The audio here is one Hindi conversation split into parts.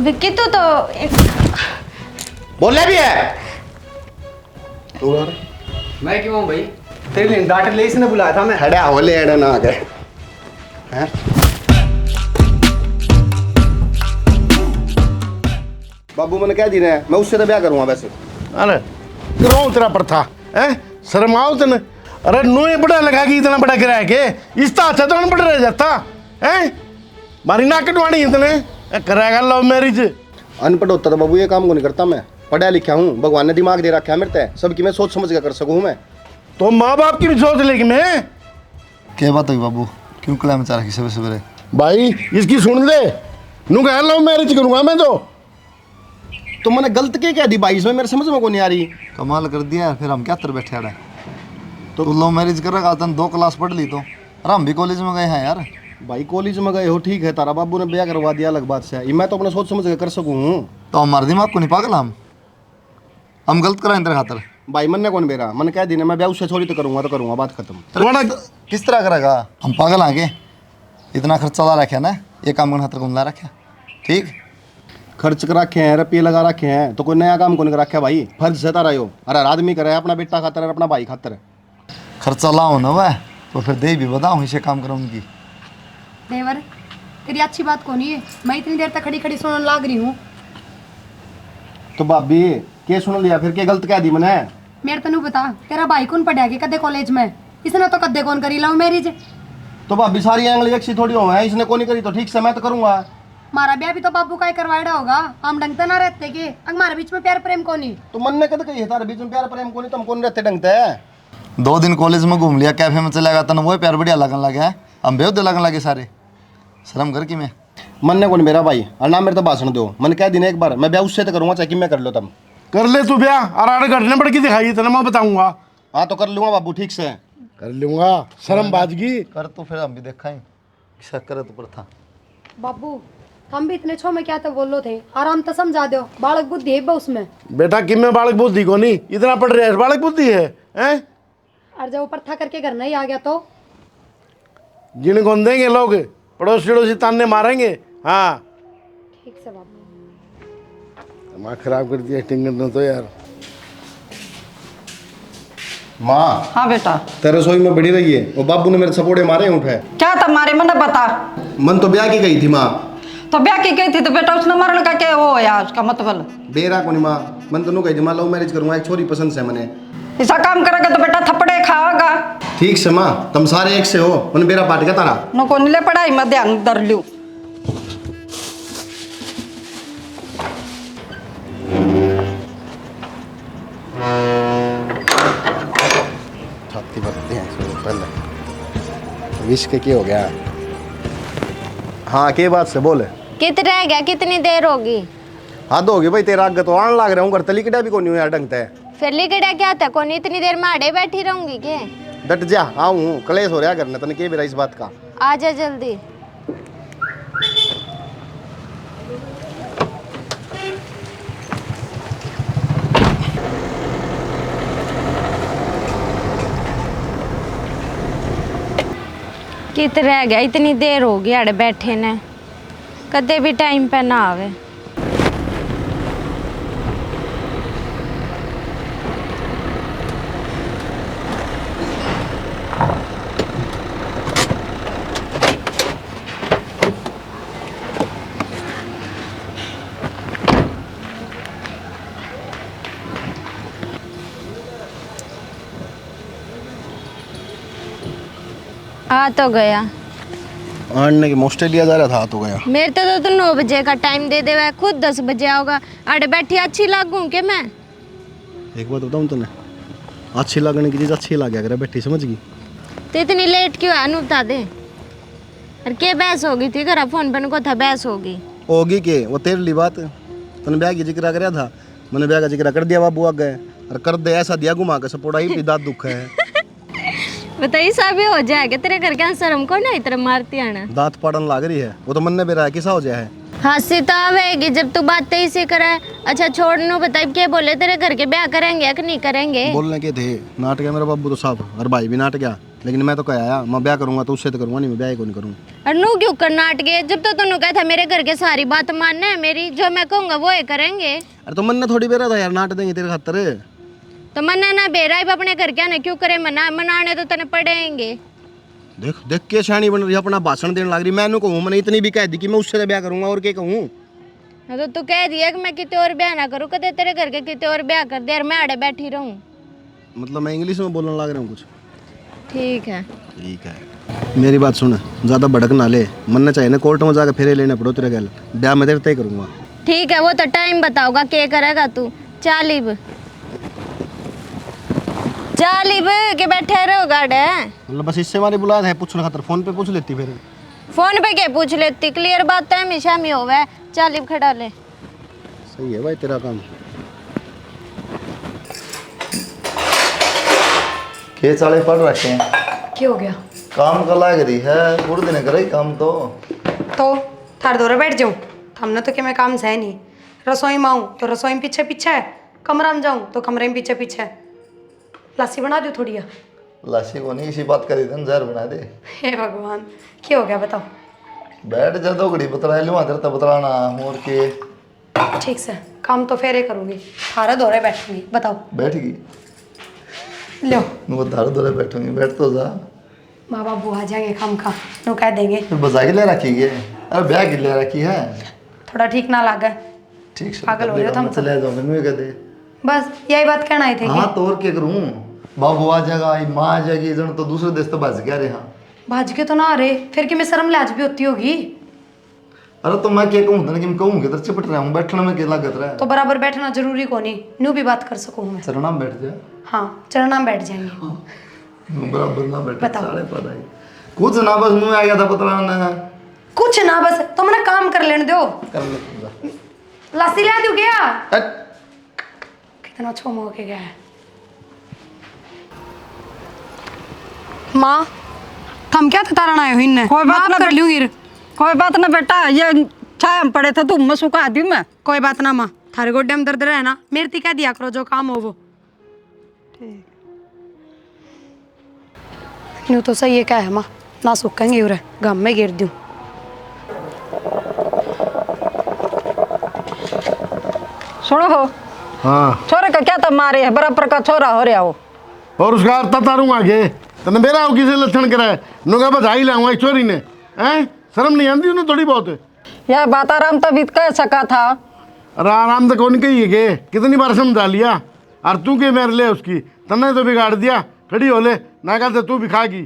विक्की तो बोले भी है तू यार मैं क्यों हूँ भाई? तेरे लिए डांट ले इसने बुलाया था मैं। हड़ा होले हड़ा ना आ गए हैं। बाबू मैंने कह दी ना मैं उससे तो ब्याह करूंगा वैसे। अरे करो तेरा प्रथा है शर्माओ तने। अरे नोए बड़ा लगा कि इतना बड़ा किराया के इस अच्छा तो अनपढ़ रह जाता है। मारी नाक कटवानी इतने कराएगा लव मैरिज। अनपढ़ होता तो बाबू ये काम को नहीं करता मैं। पढ़ा लिखा हूँ भगवान ने दिमाग दे रखा है मेरे ते सबकी मैं सोच समझ कर सकूँ मैं। तो माँ बाप की भी सोच लेगी मैं। क्या बात हुई बाबू क्यों कला मचा रखी सवेरे सवेरे? भाई इसकी सुन ले नू कह लव मैरिज करूंगा मैं तो मैंने गलत क्या कह दी 22 में मेरे समझ में को नहीं आ रही। कमाल कर दिया फिर हम क्या तर बैठे अड़े। तो लव मैरिज करेगा तन 2 क्लास पढ़ ली तो अरे हम भी कॉलेज में गए हैं यार। भाई कॉलेज में गए हो ठीक है तारा बाबू ने ब्याह करवा दिया अलग बात से मैं तो अपना सोच समझ कर सकूँ। तो हमारे दिमाग को नहीं पागल हम गलत कराएं तेरे खातर। भाई मन ने कौन बेरा मन कह दी ना मैं ब्याह उससे छोड़ी तो करूंगा बात खत्म। थोड़ा किस तरह करेगा? हम पागल आगे इतना खर्चा ला रखे ना ये काम करने खातर कौन ला रखे? ठीक खर्च कर रखे हैं रुपये लगा रखे हैं तो कोई नया काम को नहीं रखा भाई फर्ज से तारा हो। अरे आदमी करे अपना बेटा खातर अपना भाई खातर खर्चा लाओ ना वह तो फिर दे भी बताऊँ इसे काम करो उनकी। देवर तेरी अच्छी बात कौन है? मैं इतनी देर तक खड़ी खड़ी सुनने लग रही हूँ। तो भाभी के सुन लिया फिर के गलत कह दी मैंने? मेरे तनु बता तेरा भाई कौन पढ़ा के कदे कॉलेज में इसने तो कदे कौन करी लव मैरिज। तो भाभी सारी एंगल एक सी थोड़ी हो है इसने को नहीं करी तो ठीक से मैं तो करूंगा। मारा ब्याह भी तो बाबू का ही करवाया होगा। हम ढंग से ना रहते के हमारे बीच में प्यार प्रेम कौन ही। तो मन ने कद कही है तारे बीच में प्यार प्रेम को नहीं तुम कौन रहते ढंगते है। 2 दिन कॉलेज में घूम लिया कैफे में चलेगा तन वो प्यार बढ़िया लगन लगे हैं हम बेहद लगन लगे सारे शर्म कर की मैं। मन ने कौन मेरा भाई और ना मेरे तो भाषण दो मन कह दी एक बार मैं ब्याह उससे तो करूंगा चाहे कि मैं कर लो तुम कर ले तू ब्याह और आड़े घटने पड़ के दिखाई इतना मैं बताऊंगा। हाँ तो कर लूंगा बाबू ठीक से कर लूंगा शर्म बाजगी कर तो फिर हम भी देखा ही शक करे तो प्रथा। बाबू हम भी इतने छो में क्या तो बोलो थे आराम तो समझा दो बालक बुद्धि है उसमें। बेटा कि मैं बालक बुद्धि को नहीं इतना पढ़ रहा है बालक बुद्धि है हैं? और जब ऊपर था करके घर नहीं आ गया तो जिन को देंगे लोग पड़ोसी पड़ोसी ताने मारेंगे। हाँ ठीक से बाबू दिमाग खराब कर दिया टिंगर ने तो यार। माँ हाँ बेटा तेरे रसोई में बड़ी रही है वो बाबू ने मेरे सपोर्टे मारे उठे क्या तुम्हारे मन बता। मन तो ब्याह की गई थी माँ। तो ब्याह की गई थी तो बेटा उसने मरण का क्या वो है उसका मतलब? बेरा को नहीं माँ मन तो नु कही माँ लव मैरिज करूंगा एक छोरी पसंद से मैंने। ऐसा काम करेगा तो बेटा थप्पड़े खाओगा। ठीक से माँ तुम सारे एक से हो मन बेरा पाट गया तारा नको नीले पढ़ाई में ध्यान धर लू। छाती भरते हैं पहले विश के हो गया। हाँ के बात से बोले कितना रह गया कितनी देर होगी? हद होगी भाई तेरा आगे तो आने लग रहा हूँ घर तली किटा भी को नहीं यार ढंगते है। फिर लिकड़ा क्या था कौन इतनी देर में आड़े बैठी रहूंगी के? डट जा आऊँ कलेश हो रहा करना तने के मेरा इस बात का। आ जा जल्दी। कित रह गया इतनी देर हो गई आड़े बैठे ने कदे भी टाइम पे ना आवे। आ तो गया। आने की ऑस्ट्रेलिया जा रहा था तो गया। मेरे तो 9 बजे का टाइम दे दे खुद 10 बजे आओगा। अरे बैठी अच्छी लागू के मैं एक बात बताऊँ तूने अच्छी लगने की चीज अच्छी लग गया बैठी समझ गई। तो इतनी लेट क्यों है बता दे। अरे क्या बहस होगी थी घर फोन पर को था बहस होगी के वो तेरे लिए बात तूने ब्याह की जिक्र कराया था मैंने ब्याह का जिक्र कर दिया बाबू आ गए और कर दे ऐसा दिया घुमा के सपोर्ट ही दांत दुख है। बताइए सब हो जाएगा तेरे घर के शर्म को नहीं तेरे मारती आना दांत पड़न लग रही है वो तो मन ने भी रहा किसा हो जाए। हंसी तो आवेगी जब तू बातें ही से करे। अच्छा छोड़ नो बताइए क्या बोले तेरे घर के ब्याह करेंगे या कि नहीं करेंगे? बोलने के थे नाट गया मेरा बाबू तो साहब और भाई भी नाट गया लेकिन मैं तो कह आया मैं ब्याह करूंगा तो उससे तो करूंगा नहीं, मैं ब्याह को नहीं करूंगा। और नू क्यों करना अटके? जब तो तूने कहा था मेरे घर के सारी बात मानना है मेरी, जो मैं कहूँगा वो ही करेंगे। अरे तो मन ने थोड़ी बेरा था यार, नाट देंगे तेरे खातर। तो मना ना बेरा ही अपने घर क्या ना क्यों करे, मना मनाने तो तने पड़ेंगे। देख देख के शानी बन रही, अपना भाषण देने लग रही। मैं कहूँ मैंने इतनी भी कह दी कि मैं उससे ब्याह करूंगा, और क्या कहूँ। तो तू कह दिया कि मैं कितने और ब्याह ना करूँ, कदे तेरे घर के कितने और ब्याह कर दे और मैं आड़े बैठी रहूँ। मतलब मैं इंग्लिश में बोलने लग रहा हूँ कुछ। ठीक है। ठीक है, मेरी बात सुन, ज़्यादा भड़क ना ले। मन ने चाहिए ना कोर्ट में जाकर फेरे लेने पड़ो तेरे गल, ब्याह मैं तेरे तय करूँगा। ठीक है, वो तो टाइम बताओगा क्या करेगा तू। चालिब चालिब के बैठे रहो गाड़े। मतलब बस इससे हमारी बुलाया है पूछने खातर, फोन पे पूछ लेती फिर। फोन पे क्या पूछ लेती, क्लियर बात है हमेशा में होवे। चालिब खड़ा ले। सही है भाई तेरा काम। खेत साले पड़ रखे हैं, क्या हो गया? काम का लाग रही है, पूरे दिन करे काम तो थार दौरे बैठ जाऊँ? हमने तो क्या मैं काम से है नहीं। रसोई में आऊँ तो रसोई में पीछे पीछे है, कमरा में जाऊँ तो कमरे में पीछे पीछे है। लस्सी बना दो थोड़ी। लाशी को नहीं इसी बात करी थी, जहर बना दे। हे भगवान, क्या हो गया बताओ। बैठ जा, दो घड़ी बतला लूँ तेरे बतलाना और के। ठीक से काम तो फेरे करूँगी, थारा दौरे बैठूंगी। बताओ। बैठ गई लो वो धार दौरे बैठूंगी, बैठ तो जा। माँ बाबू आ जाएंगे काम का, नो कह देंगे फिर बजा के ले रखी है, अरे ब्याह के ले रखी है। थोड़ा ठीक ना लगे। ठीक से पागल हो रहे हो तुम तो। चले जाओ, मैंने कह दे। बस यही बात कहना ही थे हाँ तो और क्या करूँ, बाबू आ जाएगा, माँ आ जाएगी, जन तो दूसरे देश तो बच गया रे। हाँ भाज के तो ना आ रहे, फिर कि मैं शर्म लाज भी होती होगी। अरे तो मैं क्या कहूँ था कि मैं कहूँगी तो चिपट रहा हूँ, बैठने में क्या लागत रहा है। तो बराबर बैठना जरूरी को नहीं, न्यू भी बात कर सकूँ मैं। चरणा में बैठ जा। हाँ चरणा में बैठ जाएंगे। बराबर ना बैठे, बताओ। साले पता ही कुछ ना, बस मुँह आ गया था पता ना कुछ ना, बस तुम ना काम कर लेने दो। कर ले। लस्सी ला दू क्या? कितना छोम हो के गया है। माँ हम क्या तारण आए हो इनने? कोई बात माफ ना कर लूंगी। कोई बात ना बेटा, ये छाया में पड़े थे तुम मैं सुखा दी मैं। कोई बात ना माँ, थारे गोड्डे में दर्द रहे ना, मेरे ती कह दिया करो जो काम हो वो। ठीक यूँ तो सही है, क्या है माँ, ना सूखेंगे उरे गम में गिर दूँ। सुनो हो, हाँ छोरे का क्या तब मारे है, बराबर का छोरा हो रहा हो। और उसका अर्थ तारूंगा आगे तने मेरा हो किसी लक्षण कराए नुका बधाई लाऊंगा इस चोरी ने। हैं शर्म नहीं आती उन्हें थोड़ी बहुत? यह बात आराम तभी कह सका था। अरे आराम तो कौन कही है के, कितनी बार समझा लिया। और तू के मेरे ले उसकी, तने तो बिगाड़ दिया। खड़ी हो ले ना कहते तू भी खागी।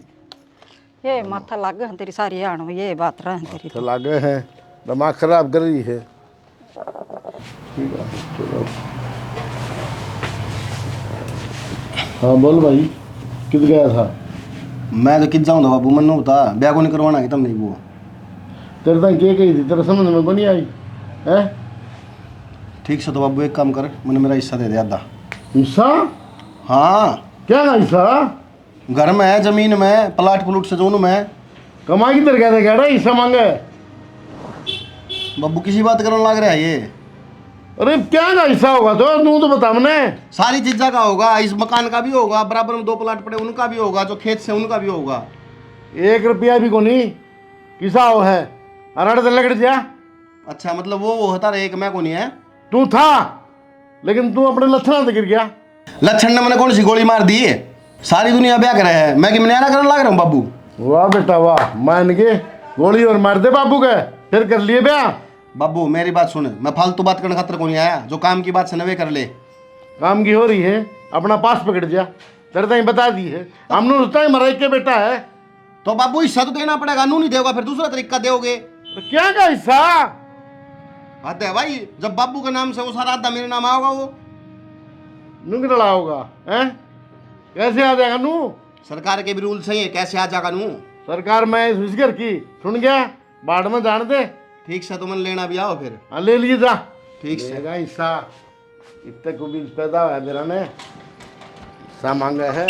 ये माथा लग गया तेरी सारी आनो, ये बात रहा तेरी। तो लागे है, दिमाग खराब कर रही है। ठीक है चलो। हाँ बोल भाई, किध गया था? मैं तो कित जाऊँ बाबू, मन बता ब्याह को नहीं करवाना कि तुम नहीं वो। तेरे तक के कही थी, तेरे समझ में बनी आई है? ठीक से तो बाबू एक काम कर, मैंने मेरा हिस्सा दे दे आधा। हिस्सा? हाँ क्या का हिस्सा? घर में है, जमीन में, प्लाट प्लूट से जोन में। कमा की तरह कहते कह रहा हिस्सा मांगे। बाबू किसी बात करने लग रहा है ये। अरे क्या का हिस्सा होगा तू तो बता मने। सारी चीज़ों का होगा, इस मकान का भी होगा, बराबर में 2 प्लाट पड़े उनका भी होगा, जो खेत से उनका भी होगा। 1 रुपया भी को नहीं किसा हो है। अरे तो लगड़ जा। अच्छा मतलब वो होता रहे, एक मैं को नहीं है। तू था लेकिन तू अपने लक्षण से गिर गया। लक्षण ने मैंने कौन सी गोली मार दी है? सारी दुनिया ब्याह करे है, मैं कि मैंने करने लग रहा हूँ बाबू। वाह बेटा वाह, मान के गोली और मार दे बाबू के, फिर कर लिए ब्याह। बाबू मेरी बात सुन, मैं फालतू बात करने खातर को नहीं आया, जो काम की बात से नवे कर ले। काम की हो रही है, अपना पास पकड़ जा। तेरे ताई बता दी है, हमने उस टाइम मराई के बेटा है। तो बाबू हिस्सा तो देना पड़ेगा, नू नहीं देगा फिर दूसरा तरीका दोगे। तो क्या का हिस्सा? हद है भाई, जब बाबू के नाम से वो सारा आधा मेरे नाम आओगा वो नुकड़ा होगा हैं? कैसे आ जाएगा नू? सरकार के भी रूल सही है, कैसे आ जाएगा नू? सरकार मैं इस विस्कर की सुन गया, बाढ़ में जान दे। ठीक से तुम लेना भी आओ फिर। हाँ ले लिए जा। ठीक से लेगा हिस्सा, इतने को भी पैदा हुआ मेरा ने हिस्सा मांगा है।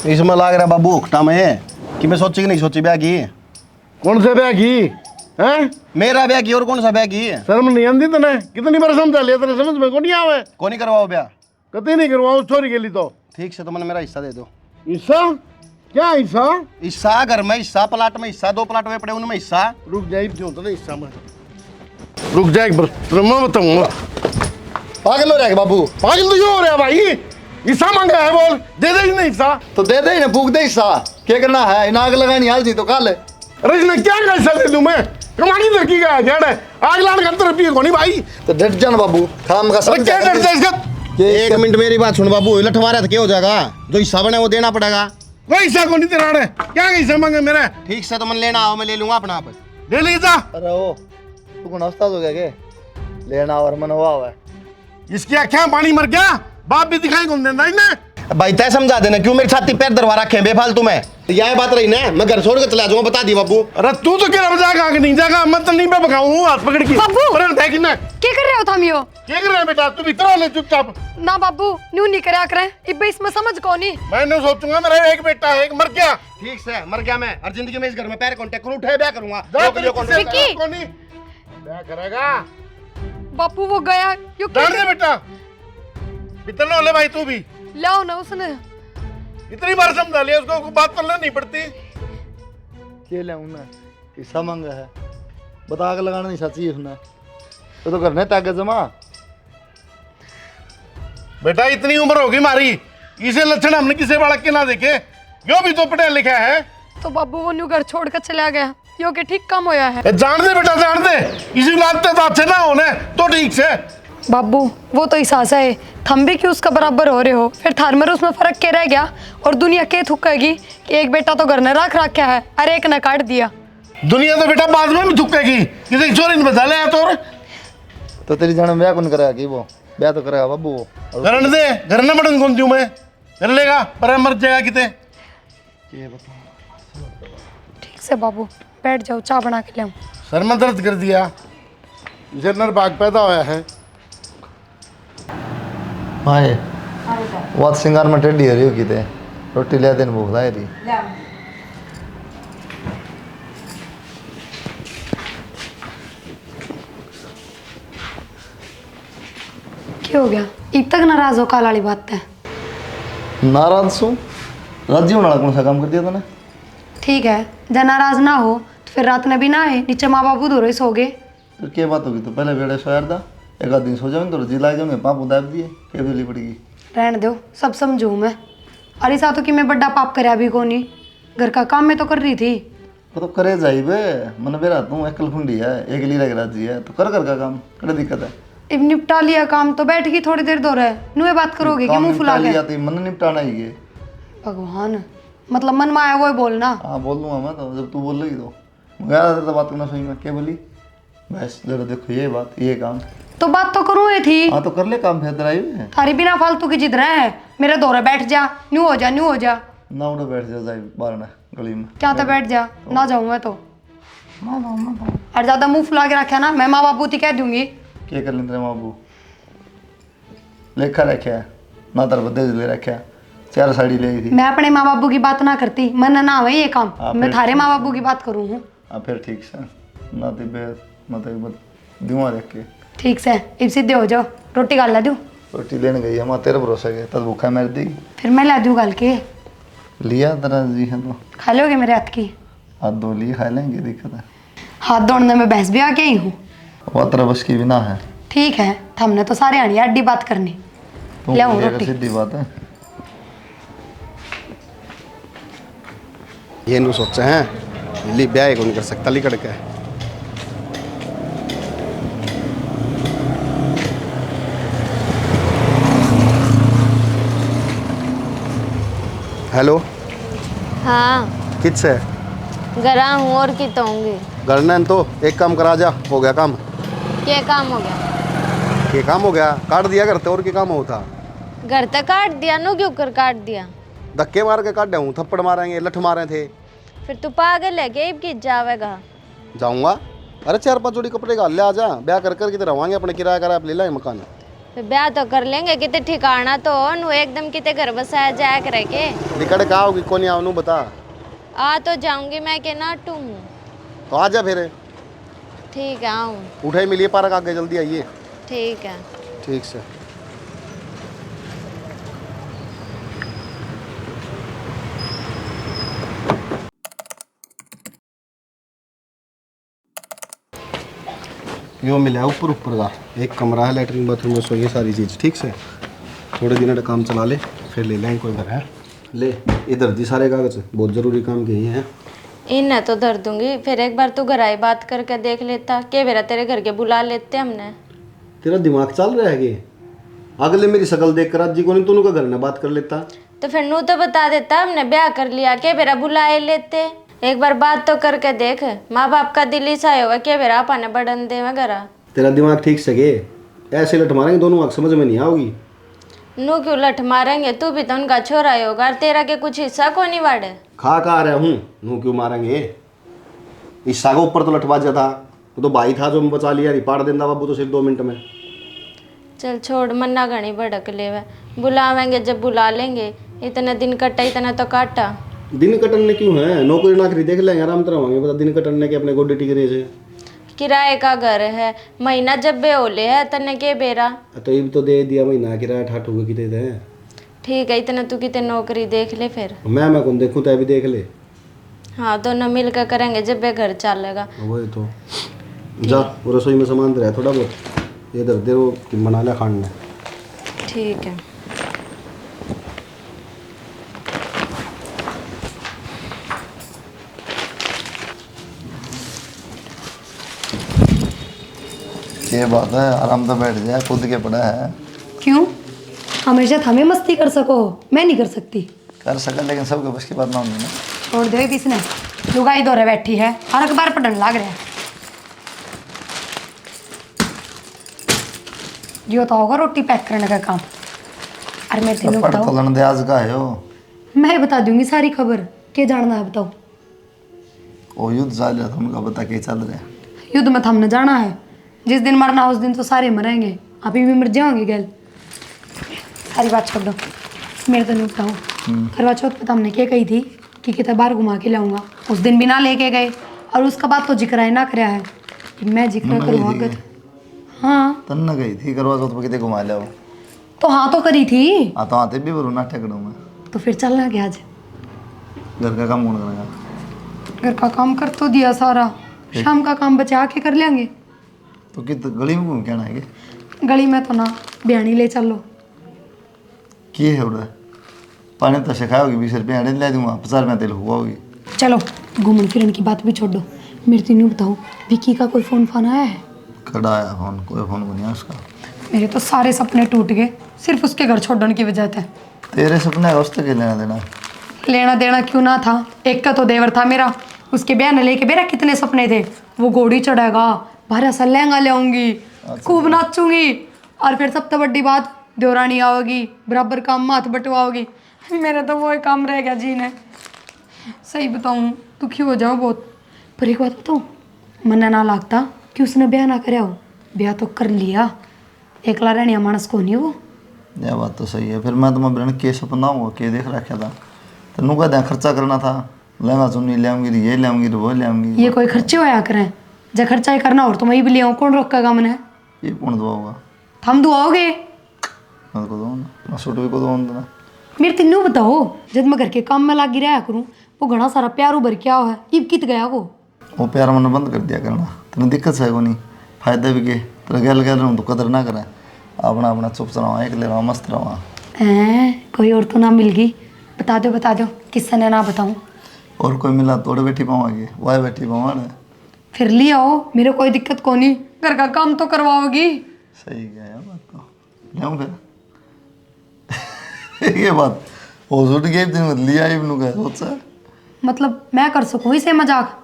इसमें लग रहा बाबू हुक्टा में कि मैं सोची कि नहीं सोची ब्याह की। कौन से ब्याह की? हैं? मेरा ब्याह की और कौन सा ब्याह की है? शर्म नहीं आती तने? कितनी बार समझा लिया तेरे, समझ में को नहीं आवे? कौन नहीं करवाओ ब्याह? कतई नहीं करवाओ चोरी के लिए तो। ठीक से तो मैंने मेरा हिस्सा दे दो। हिस्सा? क्या हिस्सा? हिस्सा घर में हिस्सा, प्लाट में हिस्सा, 2 प्लाट में पड़े उनमें हिस्सा। रुक जाए क्यों तो नहीं हिस्सा में, रुक जाए एक बार तेरे मैं बताऊंगा। पागल हो जाएगा बाबू। पागल तो क्यों हो रहा है भाई? हिस्सा मांगा है, बोल दे दे नहीं हिस्सा। तो दे दे ना, फूक दे हिस्सा। क्या करना है? इन आग लगानी हाल जी तो कल। अरे इसने क्या हिस्सा दे दूं मैं? कमानी लड़की का है जड़ है, आग लाने का अंतर पिए को नहीं भाई। तो डट जान बाबू, काम का अरे क्या डरता है इसका? एक मिनट मेरी बात सुन बाबू, लठवारा तो क्या हो जाएगा? जो हिस्सा बने वो देना पड़ेगा। कोई हिस्सा को नहीं तेरा है, क्या हिस्सा मांगे मेरा? ठीक से तो मन लेना आओ, मैं ले लूंगा अपना आप। ले लीजा। अरे ओ तू कौन उस्ताद हो गया के? लेना और मनवा हुआ है। इसकी आँखें पानी मर गया, बाप भी दिखाई कौन देता इन्हें? भाई तय समझा देना, क्यों मेरी छाती पैर दरवा रखे हैं बेफालतू में? यह बात रही ना, मैं घर छोड़ के चला जाऊंगा, बता दी बाबू। अरे तू तो कह रहा जाएगा कि नहीं जाएगा, मैं तो नहीं पे भगाऊं हाथ पकड़ के। बाबू! अरे देख ना क्या कर रहे हो थामियो? क्या कर रहा है बेटा, तू भीतर ले चुपचाप। ना बाबू, न्यू नहीं करया करे, इब्बे इसमें समझ को नहीं। मैं नहीं सोचूंगा, मेरा एक बेटा है, एक मर गया। ठीक से मर गया मैं, और जिंदगी में इस घर में पैर कॉन्टेक्ट करूं, उठे ब्याह करूंगा। जा रोक लियो तेरे कॉन्टेक्ट। किसी को नहीं क्या करेगा? बापू वो गया, यू जान दे बेटा, भीतर ना ले भाई तू भी। लाओ ना उसने। इतनी बार समझा लिया उसको, कोई बात करना नहीं पड़ती। के लाऊं ना? हिस्सा मांगा है, बता आग लगाना नहीं सच्ची उसने। तो करने ताकत जमा। बेटा इतनी उम्र होगी हमारी, इसे लक्षण हमने किसी बालक के ना देखे। यो भी तो पढ़ा लिखा है। तो बाबू वो न्यू घर छोड़ कर चला गया, यो के ठीक काम होया है। जान दे बेटा, जान दे, इसी लाते तो अच्छे ना होने तो ठीक से। बाबू वो तो एहसास है, थम भी कि उसका बराबर हो रहे हो, फिर थार में उसमें फर्क क्या रह गया? और दुनिया के थुकेगी कि एक बेटा तो घर ने रख रखा है, अरे एक ने काट दिया। दुनिया तो बेटा बाद में भी थुकेगी, किसी चोरी ने बचा लिया तो तेरी जान ब्याह कौन करेगा कि वो? ब्याह तो करेगा बाबू वो। करने दे, घर न बड़न कौन दूं मैं? कर लेगा पर मर जाएगा किते। ठीक से बाबू बैठ जाओ, चाय बना के लाऊं। सर में दर्द कर दिया, जनरल बाग पैदा होया है। हाँ ये बहुत सिंगार में टेढ़ी हो रही हो किते, रोटी ले दिन भूख लाए रही। क्या हो गया? अब तक नाराज हो काल वाली बात है? नाराज सू? राजी होने वाला कौन सा काम कर दिया तूने? ठीक है, जब नाराज ना हो तो फिर रात में भी ना आए, नीचे माँ बाबू दो सो गए। तो क्या बात होगी? तो पहले बेड़े सो यार था, एक आध दिन सो जाएंगे तो रजी लाए जाएंगे, पाप उदार दिए, क्या बिजली पड़ेगी? रहने दो, सब समझू मैं। अरे सा तो कि मैं बड़ा पाप करया भी को नहीं, घर का काम में तो कर रही थी। वो तो करे जाई बे, मन बेरा तू एकल खुंडी है, एक ली रह राजी है, तो कर घर का काम, क्या दिक्कत है? अब निपटा लिया काम तो बैठ गई थोड़ी देर दो रहे, नुए बात करोगे कि मुंह फुला के? तो मन निपटाना ही है। भगवान, मतलब मन में आया वो बोलना। हाँ बोल दूंगा मैं तो, जब तू बोल रही तो गया था बात करना सही में। क्या बोली? बस जरा देखो ये बात, ये काम तो बात तो करूँ ये थी। हाँ तो कर ले काम, फिर आई है थारी बिना फालतू की जिद रहे हैं, मेरे दौरे बैठ जा, न्यू हो जा, न्यू हो जा। ना उड़े बैठ जा जाए बाहर ना गली में। क्या तो बैठ जा, ना जाऊँ मैं तो। और ज्यादा मुंह फुला के रखा ना, मैं माँ बाबू थी कह दूंगी। क्या कर लेते बाबू? लेखा रखा ना तर बदे ले रखा, 4 साड़ी ले थी। मैं अपने माँ बाबू की बात ना करती, मन ना हुई ये काम, हाँ, मैं फिर थारे माँ बाबू की बात करूँ हूँ। हाँ फिर ठीक से ना तिबे मतलब दुआ रख के ठीक से अब सीधे हो जाओ, रोटी गाल ला दूँ। रोटी लेने गई है, तेरे भरोसा के तब भूखा मर दी। फिर मैं ला दूँ गाल के, लिया तेरा जी है तो खा लोगे मेरे हाथ की? हाथ धो लिए, खा लेंगे, दिक्कत है? हाथ धोने में बहस भी आ गई हूँ। वो तेरा बस की बिना है। ठीक है, हमने तो सारे आनी अड्डी बात करनी। तुम ले आओ बोलिएगा, रोटी। सीधी बात है। ये नहीं सोचे हैं ली ब्याह को नहीं कर सकता, ली कड़के है। हेलो, हाँ किस है? गरा हूँ और की तो होंगी। घर ने तो एक काम करा जा, हो गया काम। क्या काम हो गया? ये काम हो गया, काट दिया करते और क्या काम होता? घर तक काट दिया, नो क्यों कर काट दिया? धक्के मार के काट हूँ, थप्पड़ मारेंगे, लठ मारे थे। फिर तू पागल है क्या? की जावेगा? जाऊंगा, अरे 4-5 जोड़ी कपड़े का ले आ जा, ब्याह कर कर के रवांगे, अपने किराया करा ले लाए मकान। फिर ब्याह तो कर लेंगे, कितने ठिकाना तो हो, नु एकदम कितने घर बसाया जाया करे के। निकट का होगी कौन आवनू बता। आ तो जाऊंगी मैं के ना टू। तो आ जा फिर, ठीक है आऊँ। उठे मिलिए पार्क आगे, जल्दी आइए। ठीक है। ठीक से। यो मिला है ऊपर ऊपर का, एक कमरा है, लेटरिन बाथरूम, रसोई, ये सारी चीज़ ठीक से। थोड़े दिन काम चला ले, फिर ले लेंगे कोई घर है। ले इधर दी सारे कागज, बहुत ज़रूरी काम के ही हैं। इन्हें तो धर दूंगी, फिर एक बार तू घर आई बात करके देख लेता। के बेरा तेरे घर के बुला लेते हमने। तेरा दिमाग चल रहा है कि अगले मेरी शक्ल देख कर आज जी को नहीं दोनों का घर में बात कर लेता। तो फिर नू तो बता देता हमने ब्याह कर लिया, के बेरा बुलाए लेते। एक बार बात तो करके देख, माँ बाप का दिल ही सा होगा के बेरा पाने बढ़न दे में घरा। तेरा दिमाग ठीक से गे, ऐसे लठ मारेंगे दोनों, आँख समझ में नहीं आओगी। नू क्यों लठ मारेंगे, तू भी तो उनका छोरा ही होगा, और तेरा के कुछ हिस्सा को नहीं वाड़े। खा रहा हूँ, नू क्यों मारेंगे। ईसा के ऊपर तो लठबाजा था, वो तो भाई था जो मैं बचा लिया, रिपाड़ देंदा बाबू तो सिर्फ 2 मिनट में। चल छोड़, मन्ना घनी भड़क ले वे। बुलावेंगे जब बुला लेंगे, इतने दिन कटा इतना तो काटा। दिन कटने क्यों है, नौकरी नाकरी देख लेंगे, आराम तरह होंगे। बता दिन कटने के अपने गोडे टिकरे से। किराए का घर है, महीना जब बे ओले है तने के बेरा। तो ये भी तो दे दिया महीना किराया, ठाठू के कितने थे। ठीक है, इतना तू कितने नौकरी देख ले फिर। मैं कौन देखूँ, तो अभी देख ले। हाँ दोनों मिल कर करेंगे जब बे घर चलेगा। वही तो। जा वो रसोई में सामान रहा थोड़ा बहुत, इधर दे वो कि बना लिया खाने। ठीक है। ये बात है, आराम से बैठ जाए, खुद के पड़ा है। क्यों? हमेशा हमें मस्ती कर सको, मैं नहीं कर सकती। कर सका, लेकिन सबके बस की बात ना होगी ना। छोड़ दे किसने, लुगाई दौरे बैठी है, हर एक बार पढ़ने लग रहा है। जो तो होगा रोटी पैक करने का काम। अरे मैं तेनों बताऊं, तलन दे आज का है वो। मैं बता दूंगी सारी खबर, के जानना है बताओ। ओ युद्ध चल रहा था, उनका बता के चल रहा है। युद्ध में हमने जाना है, जिस दिन मरना उस दिन तो सारे मरेंगे, अभी भी मर जाओगे गैल। सारी बात छोड़ दो, मेरे तो नहीं बताओ। करवा चौथ पे तो हमने क्या कही थी कि कितने बार घुमा के लाऊंगा, उस दिन भी ना लेके गए, और उसका बात तो जिक्र है ना कराया है कि मैं जिक्र करूँगा। हाँ तन न गई थी करवा चौथ पे, कितने घुमा लिया वो। तो हाँ तो करी थी। हाँ तो आते भी बरू नाट्य करूँ मैं। तो फिर चलना क्या आज? घर का काम कौन करेगा? घर का काम कर तो दिया सारा, शाम का काम बचा के कर लेंगे। तो कित गली में घूम के आना है? गली में तो ना, बयानी ले चलो। की है उड़ा पानी तो सिखाओगी, 20 रुपये अड़े ले दूंगा, 50 रुपये तेल हुआ होगी। चलो घूमन फिरन की बात भी छोड़ दो, मेरे तो नहीं बताओ विकी का कोई फोन फान आया है? कड़ा आया फोन, कोई फोन को नहीं उसका। मेरे तो सारे सपने टूट गए, सिर्फ उसके घर छोड़ने की वजह से। तेरे सपने है उससे क्या लेना देना? लेना देना क्यों ना था, एक का तो देवर था मेरा, उसके बहन लेके मेरा कितने सपने थे। वो घोड़ी चढ़ेगा, भारा सा लहंगा ले आऊंगी, खूब नाचूंगी, और फिर सबसे बड़ी बात देवरानी आओगी, बराबर काम हाथ बटवाओगी। मेरा तो वो काम रह गया जीने। सही बताऊँ दुखी हो जाओ बहुत, पर एक बात बताऊँ, मन ना लगता कि उसने ब्याह ना कराया हो। ब्याह तो कर लिया, एकला रहने मानस को नहीं वो। यह बात तो सही है। फिर मैं तुम्हारे बहन के सपना हुआ के देख रखा था, तो नु का खर्चा करना था, लहंगा चुन्नी ले आऊंगी, ये ले आऊंगी, वो ले आऊंगी। ये कोई खर्चे होया करें, जब खर्चा ही करना और तुम वही भी ले आओ, कौन रोकेगा मैंने? ये कौन दुआ होगा? हम दुआओगे? मैं को दो ना, सूट भी को दो ना। मेरे तीनों बताओ, जब मैं घर के काम में लागी रहा करूँ, वो घना सारा प्यार उभर क्या है, इब कित गया वो प्यार मैंने बंद कर दिया करना। तेने दिक्कत है को नहीं, फायदा भी के तेरा गैल गैल रहूँ तो कदर ना करें, अपना अपना चुप रहा, एक ले रहा, मस्त रहा। कोई और तो ना मिल गई? बता दो किससे ने ना बताऊँ। और कोई मिला तोड़े बैठी पावांगे, वह बैठी पावा ना। फिर ले आओ, मेरे कोई दिक्कत को नहीं, घर का काम तो करवाओगी। सही है यार बात तो, ले आऊँ फिर। ये बात वो सूट गई दिन लिया ही बनूंगा सोचा। मतलब मैं कर सकूँ इसे मजाक,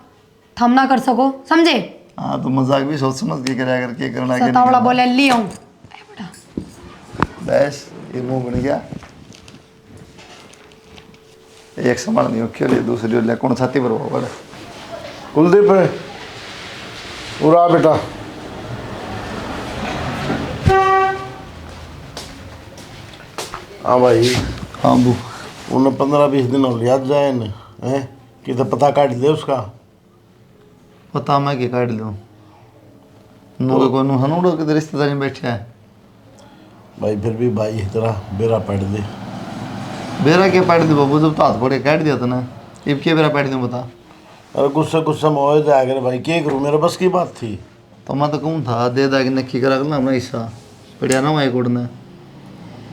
थम ना कर सको, समझे? हाँ तो मजाक भी सोच समझ के कराया करके करना है। सतावड़ा बोले ले आऊँ, बस ये मुंह बन गया। एक संभाल नहीं क्यों ले, दूसरी ले कौन छाती पर होगा? कुलदीप है उड़ा बेटा। हाँ भाई। हाँ बू, उन्हें 15-20 दिन और याद जाए न है कि तो पता काट दे उसका। पता मैं कि काट लूँ, नो को नु हनुड़ो के रिश्तेदारी में बैठे है भाई फिर भी भाई तेरा बेरा पड़ दे। बेरा के पाड़ दे बाबू, जब तो हाथ पड़े काट दिया था ना, इब के बेरा पाड़ दूं बता। अरे गुस्सा गुस्सा में हो जाए अगर भाई क्या करूँ, मेरे बस की बात थी। तो मैं तो कहूँ था दे दा कि नक्की करा करना अपना हिस्सा पड़िया ना वही कोड़ने।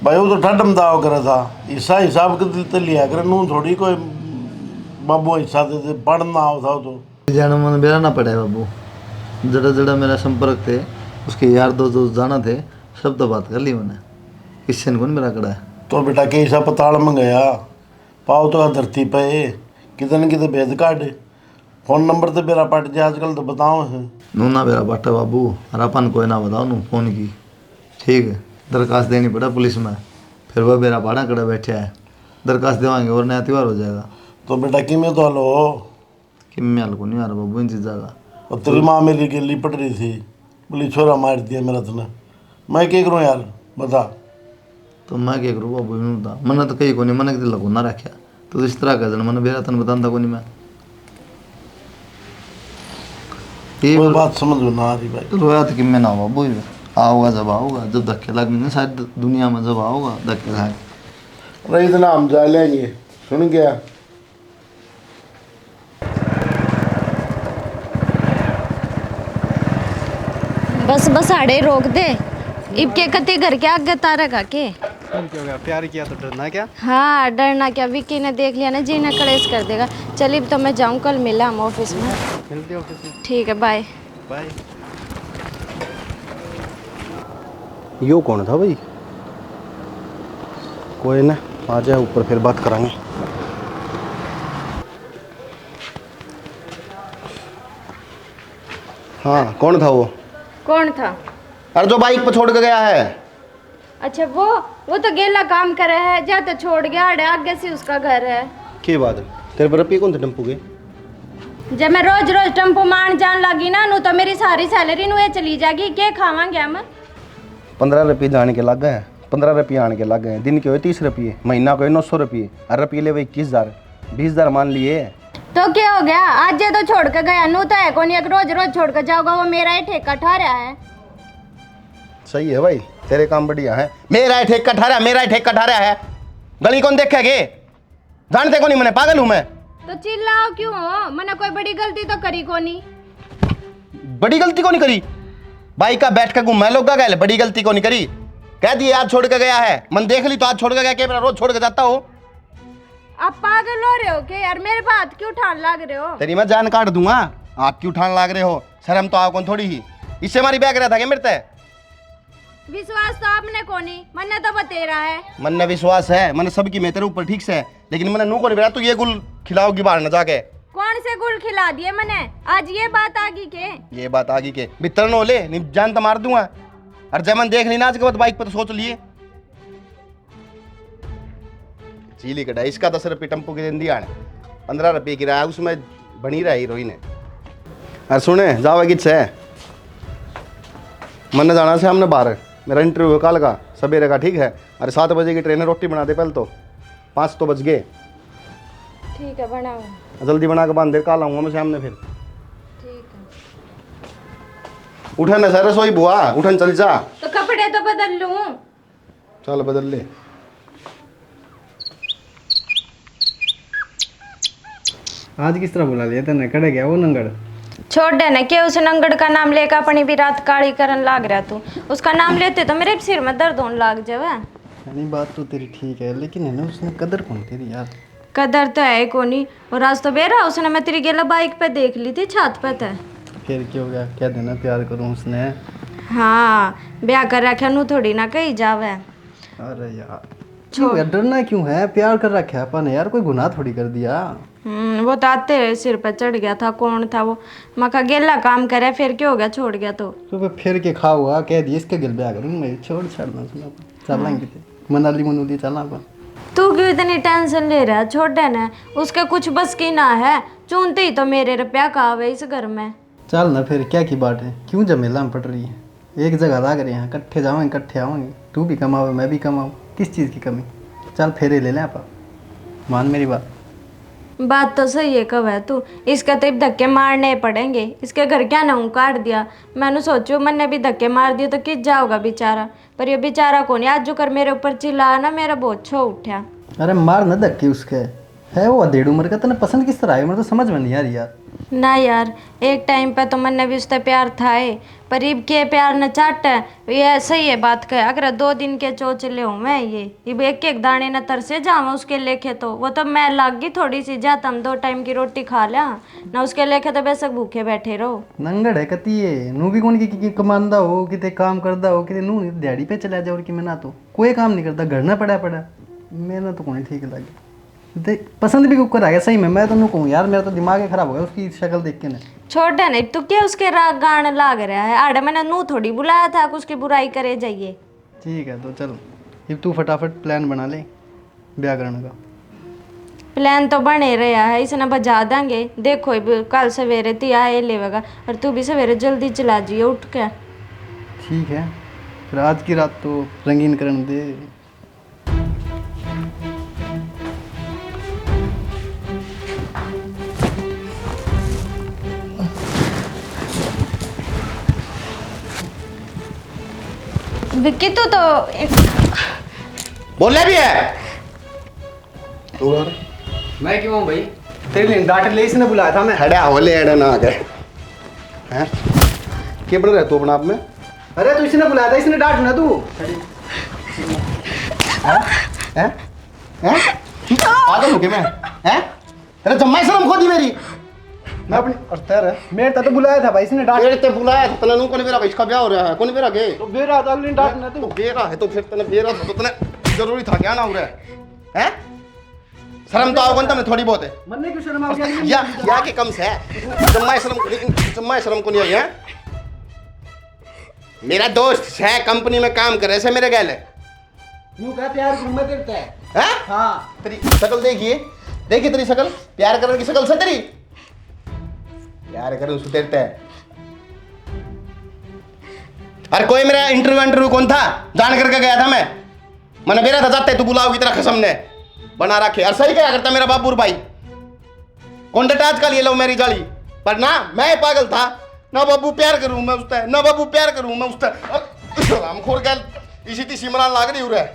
भाई वो तो ठंडम दाव करा था, हिस्सा हिसाब के दिल तो लिया करे, नू थोड़ी कोई बाबू हिस्सा दे दे पढ़ना हो था तो जाना मन बेरा ना पड़े बाबू। जड़ा जड़ा मेरा संपर्क थे उसके यार दोस्त जाना थे, सब तो बात कर ली मैंने, किसी ने कौन मेरा कड़ा है। तो बेटा के हिस्सा पताड़ में गया पाओ तो धरती पे कितने न कितने भेद काट, फोन नंबर तो बेरा पट जाए आजकल तो बताओ है। नू ना बेरा बाटा बाबू, और अपन कोई ना बताओ नू फोन की, ठीक है। दरखास्त देनी पड़ा पुलिस में, फिर वह बेरा पाड़ा कड़ा बैठा है, दरखास्त देवाएंगे और नया त्यौहार हो जाएगा। तो बेटा कि मैं तो हलो कि मैं हल को नहीं आ रहा बाबू इन चीज़ा का। और तेरी माँ मेरी गिल्ली पट रही थी, बोली छोरा मार दिया मेरा तूने, मैं क्या करूँ यार बता। तो मैं क्या करूँ बाबू, यूँ था मैंने तो कहीं को नहीं, मैंने दिल को ना रखा, तो इस तरह का जन मैंने बेरा तन बताता को नहीं मैं। कोई बात समझ में ना आ रही भाई। रोया तो कि मैं ना बाबू, आओगा जब आओगा, जब धक्के लगेंगे शायद दुनिया में, जब आओगा धक्के खाए। अरे इतना हम जा लेंगे, सुन गया। बस बस आड़े रोक दे, इब के कति घर के आगे तारा का के। क्या हो गया, प्यार किया तो डरना क्या? हाँ डरना क्या, विक्की ने देख लिया ना जी ना कलेश कर देगा। चलिए तो मैं जाऊँ, कल मिला हम ऑफिस में। मिलते ऑफिस में। ठीक है बाय। बाय। यो कौन था भाई? कोई ना, आ जाए ऊपर फिर बात करेंगे। हाँ कौन था वो? कौन था? अरे जो बाइक पर छोड़ के गया है। अच्छा वो तो गेला काम कर रहा है, जा तो छोड़ गया, अड़े आगे से उसका घर है। के बात तेरे पर रुपये कौन थे टेम्पू के? जब मैं रोज रोज टेम्पो मान जान लगी ना नू, तो मेरी सारी सैलरी नू ये चली जाएगी, क्या खावांगे हम? 15 रुपये जाने के लग गए, 15 रुपये आने के लग गए, दिन के हुए 30 रुपये, महीना को 900 रुपये, और रुपये ले 21,000, 20,000 मान लिए। तो क्या हो गया, आज ये तो छोड़ के गया, नू तो है कौन एक रोज रोज छोड़ के जाओगा, वो मेरा ही ठेका ठहरा है। सही है भाई, तेरे काम बढ़िया है। मेरा ही ठेका ठहरा, मेरा ही ठेका ठहरा है, गली कौन देखेगे? जानते को नहीं, मैंने पागल हूँ मैं? तो चिल्लाओ क्यों हो, मैंने कोई बड़ी गलती तो करी को नहीं। बड़ी गलती को नहीं करी, बाइक का बैठ के घूम लोग गए, बड़ी गलती को नहीं करी। कह दिए आज छोड़ के गया है, मन देख ली तो आज छोड़ के गया, कैमरा रोज छोड़ के जाता हो। आप पागल हो रहे हो क्या यार, मेरे पे हाथ क्यों ठान लाग रहे हो? तेरी मैं जान काट दूंगा, आप क्यों ठान लाग रहे हो? शर्म तो आओ कौन थोड़ी ही, इससे हमारी बैग रहा था क्या मेरे ते? विश्वास तो आपने को नहीं, मैंने तो बतेरा है। मन ने विश्वास है, मैंने सबकी मैं तेरे ऊपर ठीक से है, लेकिन मैंने नू को नहीं बेटा तू ये गुल खिलाओगी बाहर न जाके। कौन से गुल खिला दिए मैंने, आज ये बात आ गई के? ये बात आगे के बितर नो ले, नहीं जान तो मार दूंगा। और जमन देख ली ना आज के बाद बाइक पर तो सोच लिए चीली कटा, इसका 10 रुपये टेम्पो की दिन दिया, 15 रुपये किराया, उसमें बनी रहा हीरोइन है। अरे सुने जाओ किस है, मन जाना से हमने बाहर, मेरा इंटरव्यू कल का सवेरे का, ठीक है? अरे 7 बजे की ट्रेन है, रोटी बना दे पहले तो, 5 तो बज गए। ठीक है बनाओ। जल्दी बना के बांध दे, कल आऊँगा मैं सामने फिर। ठीक है। उठन सर रसोई बुआ, उठन चल जा। तो कपड़े तो बदल लूं। चल बदल ले। आज किस तरह बुला लिया तेने, कड़े गया वो नंगड़? छोड़ देना कि उस नंगड़ का नाम लेकर अपनी भी रात काली करन लाग रहा तू, उसका नाम लेते तो मेरे सिर में दर्द होने लाग जावे। नहीं बात तो तेरी ठीक है, लेकिन है ना उसने कदर कौन तेरी यार? कदर तो है कोनी, और आज तो बेरा उसने मैं तेरी गेला बाइक पे देख ली थी, छत पे था। फिर क्या हो गया, क्या देना प्यार करूं उसने? हाँ ब्याह कर रखा नू थोड़ी ना कहीं जावे। अरे यार क्यों यार, डरना क्यों है, प्यार कर रखा है अपन यार, कोई गुनाह थोड़ी कर दिया। वो तो आते सिर पे चढ़ गया था, कौन था वो, मका गेला काम करे, फिर क्या हो गया छोड़ गया तो फिर के खा हुआ, कह दिए इसके गिल ब्याह करूँ मैं, छोड़ना सुना चलेंगे मनाली मनुली चलना अपन। तू क्यों इतनी टेंशन ले रहा है, छोड़ देना, उसके कुछ बस की ना है, चुनते ही तो मेरे रुपया का आवे इस घर में। चल ना फिर क्या की बात है, क्यों झमेला में पड़ रही है, एक जगह लाग रहे हैं, इकट्ठे जाओगे इकट्ठे आवाएंगे, तू भी कमाओ मैं भी कमाऊँ, किस चीज़ की कमी? चल फेरे ले लें आप, मान मेरी बात। बात तो सही है कब है तू। इसका तो अब धक्के मारने पड़ेंगे। इसके घर क्या ना हूँ काट दिया। मैंने सोचो मैंने भी धक्के मार दिए तो किस जाओगा बेचारा। पर ये बेचारा कौन है, आज जो कर मेरे ऊपर चिल्ला ना मेरा बहुत छो उठा। अरे मार न धक्के उसके, है वो अधेड़ उम्र का, तने पसंद किस तरह है मेरे तो समझ में नहीं आ रही यार। ना यार एक टाइम पे तो मैंने भी उससे प्यार था है, पर इब के प्यार न चाट है। ये सही है बात कहे, अगर 2 दिन के चोचले हूँ मैं ये इब एक एक दाने न तरसे जाऊँ उसके लेखे तो वो तो मैं लाग गई थोड़ी सी जाता हम 2 टाइम की रोटी खा लिया ना उसके लेखे तो बेशक भूखे बैठे रहो। नंगड़ है कती है नू भी कौन की कमांदा हो किते काम करदा हो किते नू दिहाड़ी पे चला जाओ कि मैं ना तो कोई काम नहीं करता, घर ना पड़ा मेरा तो कोई ठीक लगे। पसंद भी कुकर आ गया सही में, मैं तो नहीं कहूँ यार, मेरा तो दिमाग ही खराब हो गया उसकी शक्ल देख के ना। छोटा नहीं तू क्या उसके राग गान लाग रहा है। आड़े मैंने नू थोड़ी बुलाया था कि उसकी बुराई करे जाइए। ठीक है तो चल अब तू फटाफट प्लान बना ले ब्याह करने का। प्लान तो बने रहा है, इसने बजा देंगे। देखो अब कल सवेरे ती आए लेवेगा और तू भी सवेरे जल्दी चला जिए उठ के। ठीक है फिर आज की रात तो रंगीन करने दे। विक्की तू तो बोले भी है मैं क्यों भाई, तेरे लिए डांट ले इसने बुलाया था मैं। हड़ा होले हड़ा ना आ गए हैं क्या बन रहा है तू अपना आप में। अरे तो इसने बुलाया था, इसने डांट ना तू। हैं पागल हो गया मैं हैं। अरे जम्मा शर्म खो दी मेरी। मैं अपनी अरतर है मेरे तो बुलाया था भाई इसने डांट। तेरे ते बुलाया तने नू कोने मेरा इसका ब्याह हो रहा है कोने मेरा गे तो बेरा था अगले डांट ना तो तू। बेरा है तो फिर तने बेरा तो तने जरूरी था क्या ना हो रहा है हैं। शर्म तो आओगे तुमने थोड़ी बहुत है मरने क्यों शर्म आ गया या के कम से है जम्मा शर्म को नहीं आई है। मेरा दोस्त है कंपनी में काम कर रहे से मेरे गैल है यूं कह प्यार घूमने देता है। हैं हाँ तेरी शक्ल देखिए तेरी शक्ल प्यार करने की शक्ल से तेरी प्यार करने उसको देता है। अरे कोई मेरा इंटरव्यू कौन था जान करके गया था मैंने बेरा था जाते तू बुलाओ की तरह कसम ने बना रखे। और सही क्या करता मेरा बाबूर भाई कॉन्टेक्ट आजकल ये लो मेरी जाली पर ना मैं पागल था ना बाबू प्यार करूं मैं उससे ना बाबू प्यार करूं मैं उससे हम खोर गैल इसी ती सिमरान लाग रही है।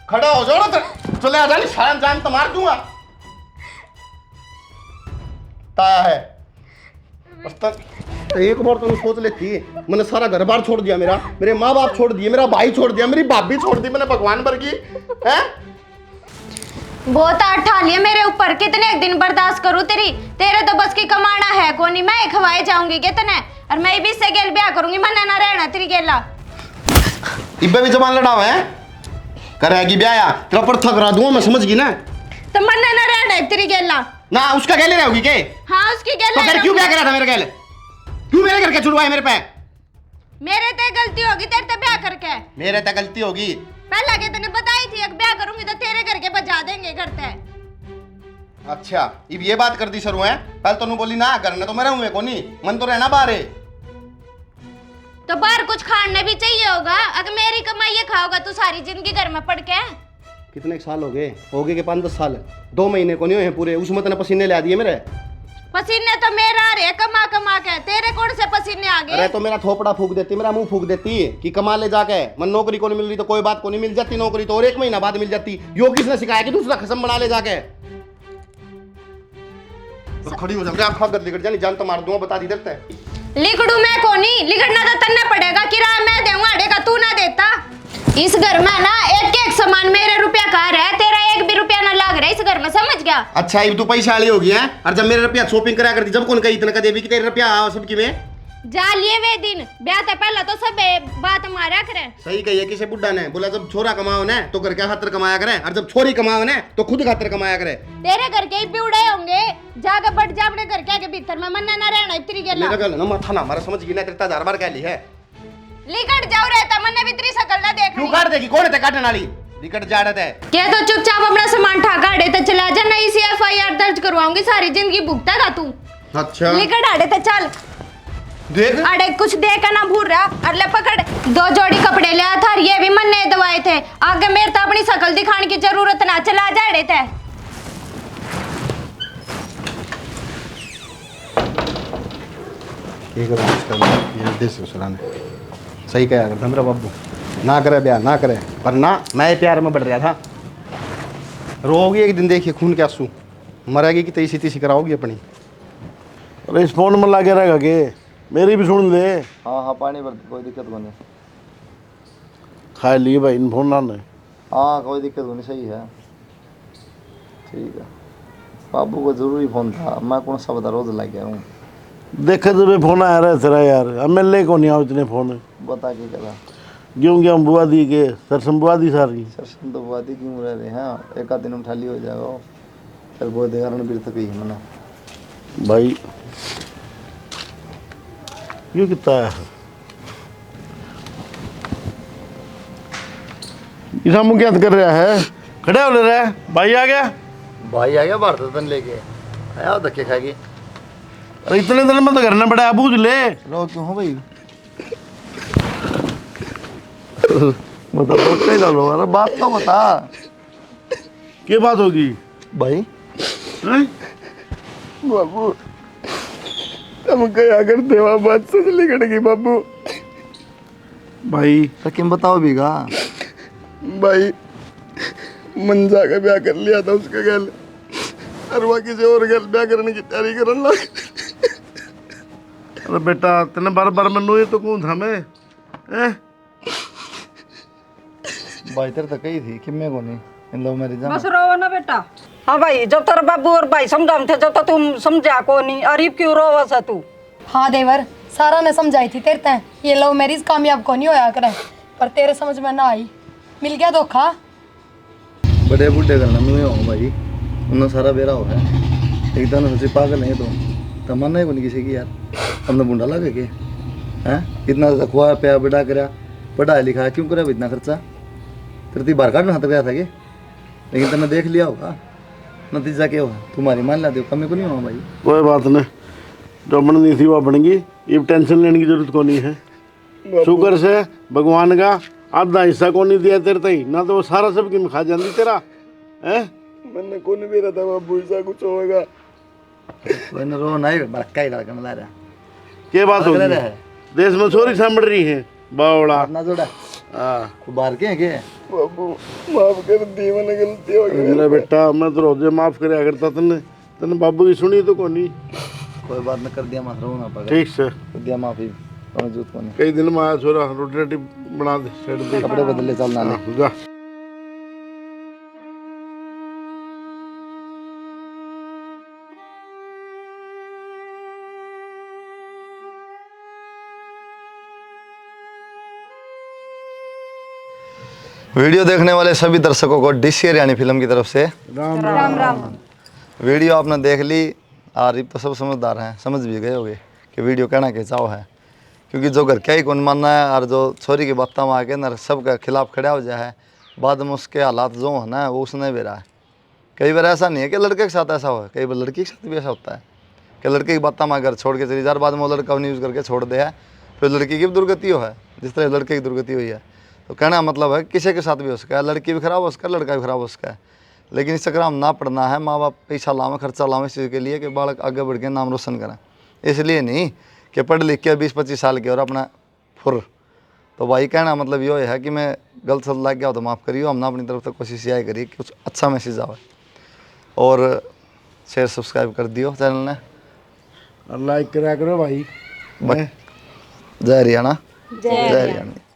खड़ा हो जाओ ना चले आ जानी शायद जान तो मार दूंगा ताया है एक बार तो सोच लेती मैंने सारा घर बार छोड़ दिया मेरे माँ बाप छोड़ दिए मेरा भाई छोड़ दिया मेरी भाभी छोड़ दी मैंने भगवान भर की है। बहुत आठा लिया मेरे ऊपर कितने एक दिन बर्दाश्त करूं तेरे तो बस की कमाना है कोनी मैं खवाए जाऊंगी कितने और मैं भी इससे गेल ब्याह करूंगी मना ना रहना तेरी गेला इब्बे भी जबान लड़ाओ है करेगी ब्याह तेरा पर थक रहा दूंगा मैं समझ गई ना तो मना ना रहना तेरी गेला ना उसका गैले रहोगी के हाँ उसकी गेला तो फिर क्यों क्या करा था मेरे गैले क्यों मेरे घर के छुड़वाए मेरे पे मेरे ते गलती होगी तेरे ते ब्याह करके मेरे तक गलती होगी पहले के तने बताई थी एक ब्याह करूंगी तो तेरे घर के बजा देंगे घर ते। अच्छा अब ये बात कर दी शुरू है कल तो बोली ना करने तो मैं रहूंगे कोनी मन तो रहना बाहर है तो बाहर कुछ खाने भी चाहिए होगा अगर मेरी कमाई खाओगा तू सारी जिंदगी घर में पड़ के। कितने साल हो गए के 5-10 साल 2 महीने को नहीं हुए पूरे उसमें तने पसीने ला दिए मेरे पसीने तो मेरा रे कमा कमा के तेरे कौन से पसीने आ गए। अरे तो मेरा थोपड़ा फूक देती मेरा मुंह फूक देती कि कमा ले जाके मन नौकरी को नहीं मिल रही तो कोई बात को नहीं मिल जाती नौकरी तो और 1 महीना बाद मिल जाती यो किसने सिखाया कि दूसरा खसम बना ले जाके तो खड़ी हो जा आप खाकर लिखट जानी जान तो मार दूंगा बता दी देते लिखड़ू मैं कोनी लिखड़ना तो तन्ने पड़ेगा किराया मैं दूंगा अड़ेगा तू ना देता। इस घर में ना एक सामान मेरे रुपया का है तेरा 1 भी रुपया ना लाग रहा है इस घर में समझ गया। अच्छा अब तू पैसा वाली होगी है और जब मेरे रुपया शॉपिंग करा करती जब कौन कही इतना देवी कि तेरे रुपया सबकी में जा लिए वे दिन ब्याह से पहले तो सब बात मारा करे। सही कही है किसे बुड्ढा ने बोला जब छोरा कमाओ ने तो घर के खातर कमाया करे और जब छोरी कमाओ ने तो खुद खातर कमाया करे। तेरे घर के ही बिउड़े होंगे जाकर बढ़ जा अपने घर के आगे भीतर में मन्ना ना रहना इतनी गेला मेरा गल ना माथा ना हमारा समझ गई ना तेरे 1000 बार कह ली है लिकट जाओ रहता मन्ने भी तेरी शकल ना देख क्यों काट देगी कौन है काटने वाली लिकट जाड़त है क्या तो चुपचाप अपना सामान ठाका अड़े तो चला जा नहीं सी FIR दर्ज करवाऊंगी सारी जिंदगी भुगतेगा तू। अच्छा लिकट अड़े तो चल देख अरे कुछ देख ना भूल रहा अरे पकड़ 2 जोड़ी कपड़े लिया था ये भी मन ने दवाए थे आगे मेरे तो अपनी शकल दिखाने की जरूरत ना चला जा अड़े थे ये करो ये देश ससुराल सही कहा करता मेरा बाबू ना करे ब्याह ना करे पर ना मैं प्यार में बढ़ रहा था रोगी एक दिन देखिए खून के आंसू मरेगी कि तैसी तैसी कराओगी अपनी। अरे इस फोन में लगे रहेगा के मेरी भी सुन ले। हाँ हाँ पानी भर कोई दिक्कत को नहीं। खा लिए भाई इन फोन ना ने। हाँ कोई दिक्कत नहीं सही है ठीक है। बाबू को जरूरी फ़ोन था मैं कौन सा बता रोज लग गया हूँ। देखे तो फोन आया रहा तेरा यार MLA को नहीं आओ इतने फोन बता के करा क्यों क्या बुआ दी के सरसम बुआ दी सारी सरसम तो बुआ दी क्यों रह रहे हैं एक आध दिन में ठाली हो जाएगा चल वो देगा रणबीर तक ही मना भाई क्यों कितना है ईसा मुँह क्या कर रहा है खड़े हो ले रहा है भाई आ गया भाई आ गया भारत तन लेके आया धक्के खाएगी। अरे इतने दिन में तो घर में बड़ा बूझ ले रो क्यों हो भाई मतलब तो कहीं लो अरे बात तो बता क्या बात होगी भाई हैं? बाबू तुम क्या करते हो बात सच लिखड़ेगी बाबू। भाई तो किम बताओ बीघा भाई मंजा का ब्याह कर लिया था उसका गल अरवा किसी और गल ब्याह करने की तैयारी करने लग। अरे बेटा तेने बार बार मनो ये तो कौन था मैं हैं? भाई तेरे तो कही थी कि मैं को नहीं इन लोग मेरी जाना बस रोवो ना बेटा। हाँ भाई जब तेरा बाबू और भाई समझाम थे जब तो तुम समझा को नहीं अरीब क्यों रोवा सा तू। हाँ देवर सारा ने समझाई थी तेरे तैं ये लव मैरिज कामयाब को नहीं होया करे पर तेरे समझ में ना आई मिल गया धोखा। बड़े बूढ़े करना मैं हूँ भाई उन्हें सारा बेरा हो है एक दिन सोचे पागल है तो तमन्ना ही बनी किसी की यार हमने बुंडा लगे के हैं इतना खुआ पिया बड़ा करा पढ़ाया लिखा क्यों करा इतना खर्चा तेरे बार काटना हाथ गया था कि लेकिन तुमने देख लिया होगा नतीजा क्या हुआ तुम्हारी मान ला दो कमी को नहीं हुआ भाई कोई बात नहीं जो बननी थी वो बन गई ये टेंशन लेने की जरूरत को नहीं है। शुक्र से भगवान का आधा हिस्सा को नहीं दिया तेरे तई ना तो वो सारा सब की खा जाती तेरा है। मैंने कौन भी रहता बाबू ऐसा कुछ होगा कोई न रो नहीं बड़का ही लड़का मिला रहा क्या बात होगी देश में चोरी सामड़ रही है बावड़ा ना जोड़ा हाँ बाहर के हैं के बाबू माफ कर दी मैंने गलती हो गई। मेरा बेटा मैं तो रोजे माफ करे करता तने तने बाबू की सुनी तो कोनी कोई बात न कर दिया मत रो ना पड़ा ठीक से कर दिया माफी और जूत को नहीं कई दिन में आया छोरा रोटी रोटी बना दे सेट दे कपड़े बदले चलना नहीं हाँ, जा वीडियो देखने वाले सभी दर्शकों को डिश हरियाणी फिल्म की तरफ से राम राम राम। वीडियो आपने देख ली आरिफ तो सब समझदार हैं समझ भी गए होंगे कि वीडियो कहना के चाव है क्योंकि जो घर क्या ही कौन मानना है और जो छोरी की बातों में आके ना सबके खिलाफ खड़ा हो जाए है बाद में उसके हालात जो है ना वो उसने भी रहा है। कई बार ऐसा नहीं है कि लड़के के साथ ऐसा हो कई बार लड़की के साथ भी ऐसा होता है कि लड़के की बातों में अगर छोड़ के चली जा बाद में वो लड़का यूज़ करके छोड़ दे है फिर लड़की की भी दुर्गति हो है जिस तरह लड़के की दुर्गति हुई है। तो कहना मतलब है किसी के साथ भी हो सका है लड़की भी खराब हो सका है लड़का भी खराब हो सका है लेकिन इस चक्कर में ना पढ़ना है माँ बाप पैसा लावे खर्चा लावे इस चीज़ के लिए कि बालक आगे बढ़ के नाम रोशन करें इसलिए नहीं कि पढ़ लिख के 20-25 साल के और अपना फुर। तो भाई कहना मतलब ये है कि मैं गलत सलत लग गया हो तो माफ़ करियो हमने अपनी तरफ से कोशिश यही करी कि कुछ अच्छा मैसेज आवे और शेयर सब्सक्राइब कर दियो चैनल ने लाइक करा करो भाई जय हरियाणा जय हरियाणा।